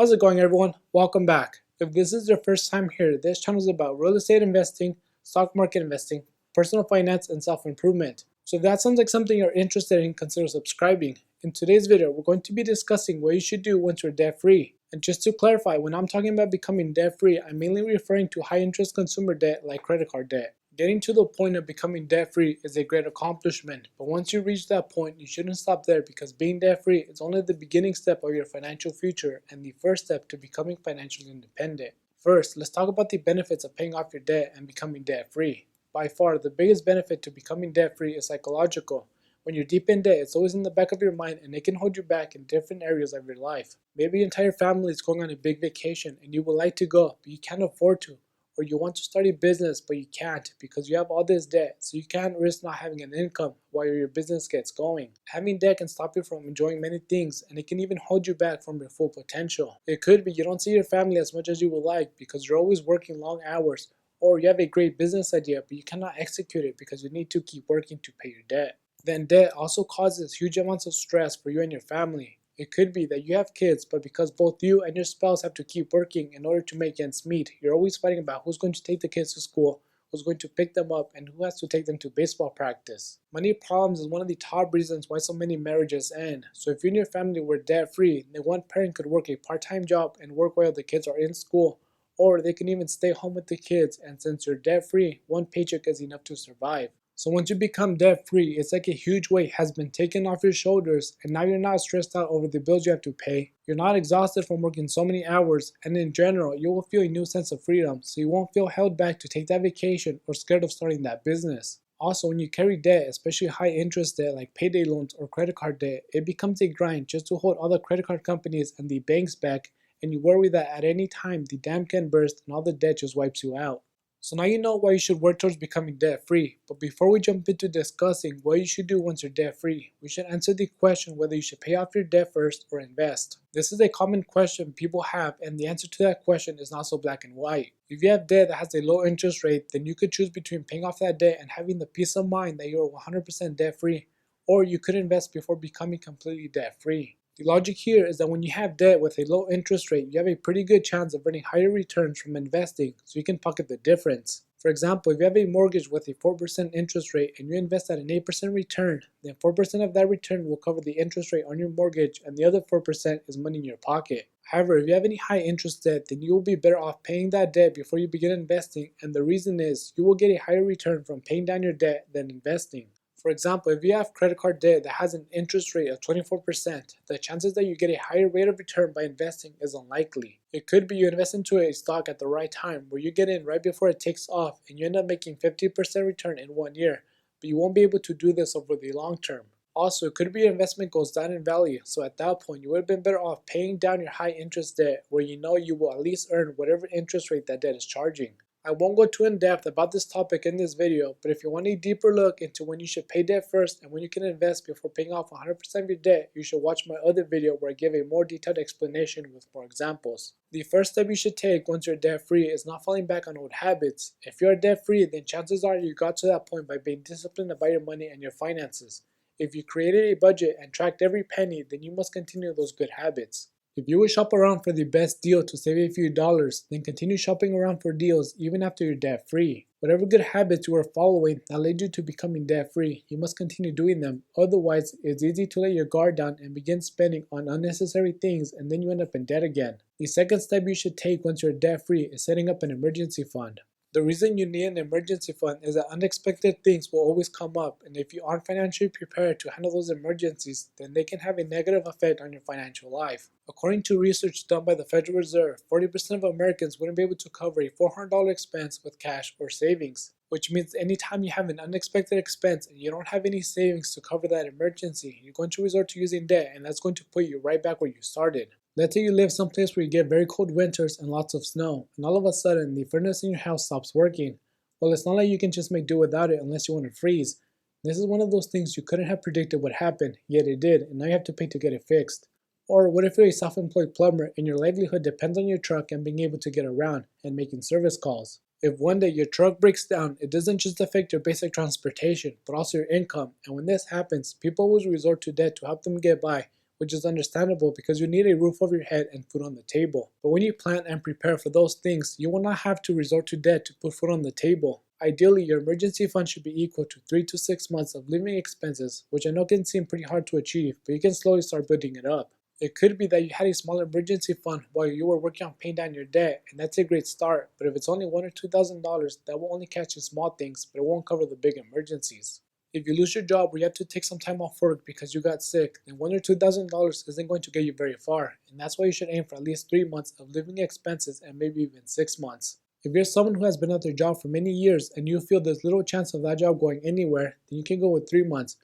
How's it going, everyone? Welcome back. If this is your first time here, this channel is about real estate investing, stock market investing, personal finance, and self-improvement. So if that sounds like something you're interested in, consider subscribing. In today's video, we're going to be discussing what you should do once you're debt-free. And just to clarify, when I'm talking about becoming debt-free, I'm mainly referring to high-interest consumer debt like credit card debt. Getting to the point of becoming debt-free is a great accomplishment, but once you reach that point, you shouldn't stop there because being debt-free is only the beginning step of your financial future and the first step to becoming financially independent. First, let's talk about the benefits of paying off your debt and becoming debt-free. By far, the biggest benefit to becoming debt-free is psychological. When you're deep in debt, it's always in the back of your mind and it can hold you back in different areas of your life. Maybe your entire family is going on a big vacation and you would like to go, but you can't afford to. Or you want to start a business but you can't because you have all this debt, so you can't risk not having an income while your business gets going. Having debt can stop you from enjoying many things, and it can even hold you back from your full potential. It could be you don't see your family as much as you would like because you're always working long hours, or you have a great business idea but you cannot execute it because you need to keep working to pay your debt. Then debt also causes huge amounts of stress for you and your family. It could be that you have kids, but because both you and your spouse have to keep working in order to make ends meet, you're always fighting about who's going to take the kids to school, who's going to pick them up, and who has to take them to baseball practice. Money problems is one of the top reasons why so many marriages end. So if you and your family were debt-free, then one parent could work a part-time job and work while the kids are in school, or they can even stay home with the kids, and since you're debt-free, one paycheck is enough to survive. So once you become debt-free, it's like a huge weight has been taken off your shoulders, and now you're not stressed out over the bills you have to pay. You're not exhausted from working so many hours, and in general, you will feel a new sense of freedom, so you won't feel held back to take that vacation or scared of starting that business. Also, when you carry debt, especially high interest debt like payday loans or credit card debt, it becomes a grind just to hold all the credit card companies and the banks back, and you worry that at any time the dam can burst and all the debt just wipes you out. So now you know why you should work towards becoming debt-free, but before we jump into discussing what you should do once you're debt-free, we should answer the question whether you should pay off your debt first or invest. This is a common question people have, and the answer to that question is not so black and white. If you have debt that has a low interest rate, then you could choose between paying off that debt and having the peace of mind that you're 100% debt-free, or you could invest before becoming completely debt-free. The logic here is that when you have debt with a low interest rate, you have a pretty good chance of earning higher returns from investing, so you can pocket the difference. For example, if you have a mortgage with a 4% interest rate and you invest at an 8% return, then 4% of that return will cover the interest rate on your mortgage and the other 4% is money in your pocket. However, if you have any high interest debt, then you will be better off paying that debt before you begin investing, and the reason is you will get a higher return from paying down your debt than investing. For example, if you have credit card debt that has an interest rate of 24%, the chances that you get a higher rate of return by investing is unlikely. It could be you invest into a stock at the right time where you get in right before it takes off and you end up making 50% return in 1 year, but you won't be able to do this over the long term. Also, it could be your investment goes down in value, so at that point you would have been better off paying down your high interest debt where you know you will at least earn whatever interest rate that debt is charging. I won't go too in depth about this topic in this video, but if you want a deeper look into when you should pay debt first and when you can invest before paying off 100% of your debt, you should watch my other video where I give a more detailed explanation with more examples. The first step you should take once you're debt free is not falling back on old habits. If you're debt free, then chances are you got to that point by being disciplined about your money and your finances. If you created a budget and tracked every penny, then you must continue those good habits. If you would shop around for the best deal to save a few dollars, then continue shopping around for deals even after you're debt free. Whatever good habits you are following that led you to becoming debt free, you must continue doing them. Otherwise, it's easy to let your guard down and begin spending on unnecessary things, and then you end up in debt again. The second step you should take once you're debt free is setting up an emergency fund. The reason you need an emergency fund is that unexpected things will always come up, and if you aren't financially prepared to handle those emergencies, then they can have a negative effect on your financial life. According to research done by the Federal Reserve, 40% of Americans wouldn't be able to cover a $400 expense with cash or savings, which means anytime you have an unexpected expense and you don't have any savings to cover that emergency, you're going to resort to using debt, and that's going to put you right back where you started. Let's say you live someplace where you get very cold winters and lots of snow, and all of a sudden the furnace in your house stops working. Well, it's not like you can just make do without it unless you want to freeze. This is one of those things you couldn't have predicted would happen, yet it did, and now you have to pay to get it fixed. Or what if you're a self-employed plumber and your livelihood depends on your truck and being able to get around and making service calls? If one day your truck breaks down, it doesn't just affect your basic transportation, but also your income, and when this happens, people always resort to debt to help them get by, which is understandable because you need a roof over your head and food on the table. But when you plan and prepare for those things, you will not have to resort to debt to put food on the table. Ideally, your emergency fund should be equal to 3 to 6 months of living expenses, which I know can seem pretty hard to achieve, but you can slowly start building it up. It could be that you had a small emergency fund while you were working on paying down your debt, and that's a great start, but if it's only $1 or $2,000, that will only catch the small things, but it won't cover the big emergencies. If you lose your job or you have to take some time off work because you got sick, then $1 or $2,000 isn't going to get you very far, and that's why you should aim for at least 3 months of living expenses and maybe even 6 months. If you're someone who has been at their job for many years and you feel there's little chance of that job going anywhere, then you can go with 3 months.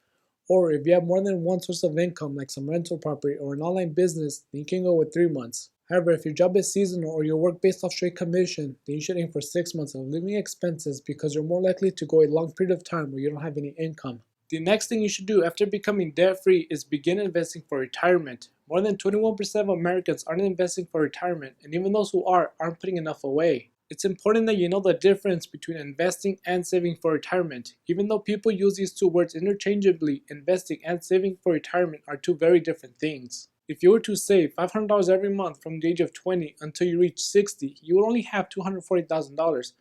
Or if you have more than one source of income like some rental property or an online business, then you can go with 3 months. However, if your job is seasonal or your work based off straight commission, then you should aim for 6 months of living expenses because you're more likely to go a long period of time where you don't have any income. The next thing you should do after becoming debt-free is begin investing for retirement. More than 21% of Americans aren't investing for retirement, and even those who aren't putting enough away. It's important that you know the difference between investing and saving for retirement. Even though people use these two words interchangeably, investing and saving for retirement are two very different things. If you were to save $500 every month from the age of 20 until you reach 60, you would only have $240,000.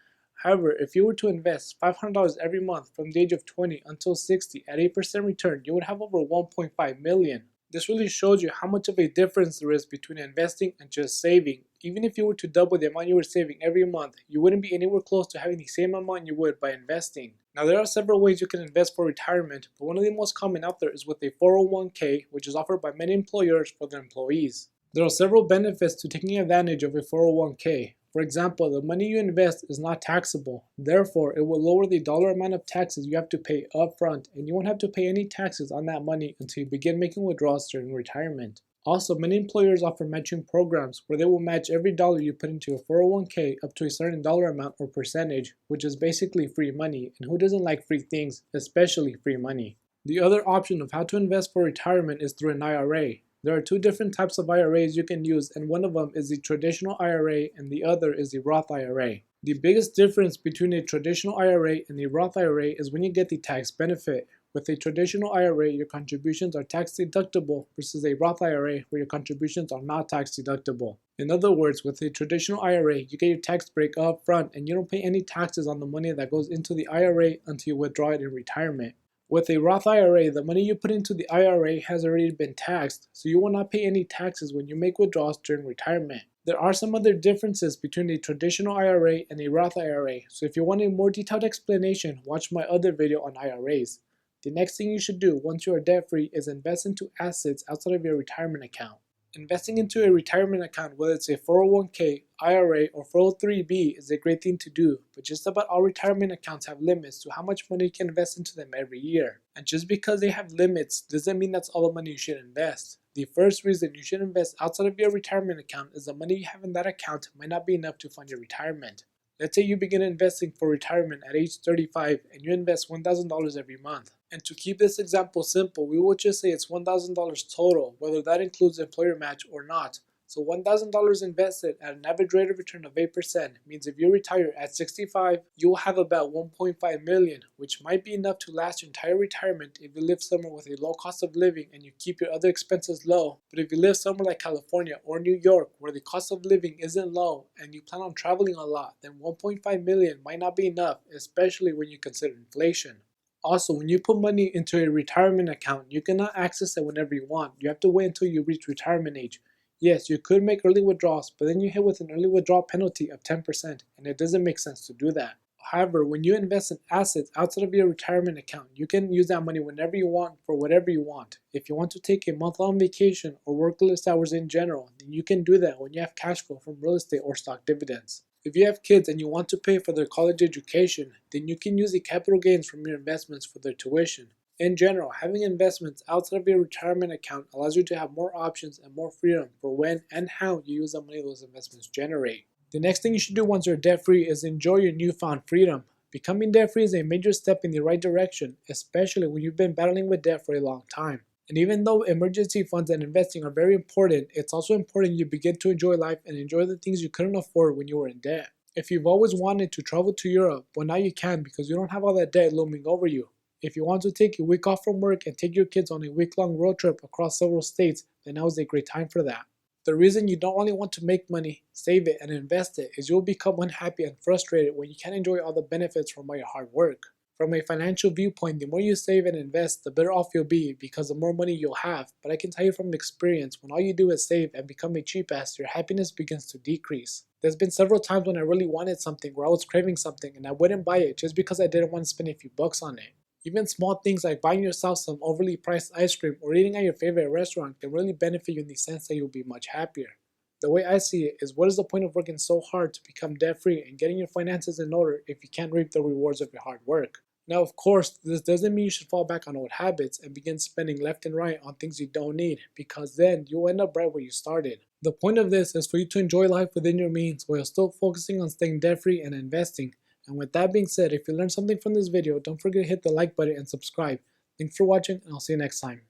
However, if you were to invest $500 every month from the age of 20 until 60 at 8% return, you would have over $1.5 million. This really shows you how much of a difference there is between investing and just saving. Even if you were to double the amount you were saving every month, you wouldn't be anywhere close to having the same amount you would by investing. Now, there are several ways you can invest for retirement, but one of the most common out there is with a 401k, which is offered by many employers for their employees. There are several benefits to taking advantage of a 401k. For example, the money you invest is not taxable. Therefore, it will lower the dollar amount of taxes you have to pay upfront, and you won't have to pay any taxes on that money until you begin making withdrawals during retirement. Also, many employers offer matching programs where they will match every dollar you put into a 401k up to a certain dollar amount or percentage, which is basically free money, and who doesn't like free things, especially free money? The other option of how to invest for retirement is through an IRA. There are two different types of IRAs you can use, and one of them is the traditional IRA and the other is the Roth IRA. The biggest difference between a traditional IRA and the Roth IRA is when you get the tax benefit. With a traditional IRA, your contributions are tax deductible versus a Roth IRA where your contributions are not tax deductible. In other words, with a traditional IRA, you get your tax break up front and you don't pay any taxes on the money that goes into the IRA until you withdraw it in retirement. With a Roth IRA, the money you put into the IRA has already been taxed, so you will not pay any taxes when you make withdrawals during retirement. There are some other differences between a traditional IRA and a Roth IRA, so if you want a more detailed explanation, watch my other video on IRAs. The next thing you should do once you are debt-free is invest into assets outside of your retirement account. Investing into a retirement account, whether it's a 401k, IRA, or 403b, is a great thing to do, but just about all retirement accounts have limits to how much money you can invest into them every year. And just because they have limits doesn't mean that's all the money you should invest. The first reason you should invest outside of your retirement account is the money you have in that account might not be enough to fund your retirement. Let's say you begin investing for retirement at age 35 and you invest $1,000 every month. And to keep this example simple, we will just say it's $1,000 total, whether that includes employer match or not. So $1,000 invested at an average rate of return of 8% means if you retire at 65, you will have about $1.5 million, which might be enough to last your entire retirement if you live somewhere with a low cost of living and you keep your other expenses low. But if you live somewhere like California or New York where the cost of living isn't low and you plan on traveling a lot, then $1.5 million might not be enough, especially when you consider inflation. Also, when you put money into a retirement account, you cannot access it whenever you want. You have to wait until you reach retirement age. Yes, you could make early withdrawals, but then you hit with an early withdrawal penalty of 10%, and it doesn't make sense to do that. However, when you invest in assets outside of your retirement account, you can use that money whenever you want for whatever you want. If you want to take a month-long vacation or work less hours in general, then you can do that when you have cash flow from real estate or stock dividends. If you have kids and you want to pay for their college education, then you can use the capital gains from your investments for their tuition. In general, having investments outside of your retirement account allows you to have more options and more freedom for when and how you use the money those investments generate. The next thing you should do once you're debt-free is enjoy your newfound freedom. Becoming debt-free is a major step in the right direction, especially when you've been battling with debt for a long time. And even though emergency funds and investing are very important, it's also important you begin to enjoy life and enjoy the things you couldn't afford when you were in debt. If you've always wanted to travel to Europe, well now you can because you don't have all that debt looming over you. If you want to take a week off from work and take your kids on a week-long road trip across several states, then now is a great time for that. The reason you don't only want to make money, save it, and invest it is you'll become unhappy and frustrated when you can't enjoy all the benefits from all your hard work. From a financial viewpoint, the more you save and invest, the better off you'll be because the more money you'll have. But I can tell you from experience, when all you do is save and become a cheap ass, your happiness begins to decrease. There's been several times when I really wanted something or I was craving something and I wouldn't buy it just because I didn't want to spend a few bucks on it. Even small things like buying yourself some overly priced ice cream or eating at your favorite restaurant can really benefit you in the sense that you'll be much happier. The way I see it is, what is the point of working so hard to become debt free and getting your finances in order if you can't reap the rewards of your hard work? Now, of course, this doesn't mean you should fall back on old habits and begin spending left and right on things you don't need, because then you'll end up right where you started. The point of this is for you to enjoy life within your means while still focusing on staying debt free and investing. And with that being said, if you learned something from this video, don't forget to hit the like button and subscribe. Thanks for watching, and I'll see you next time.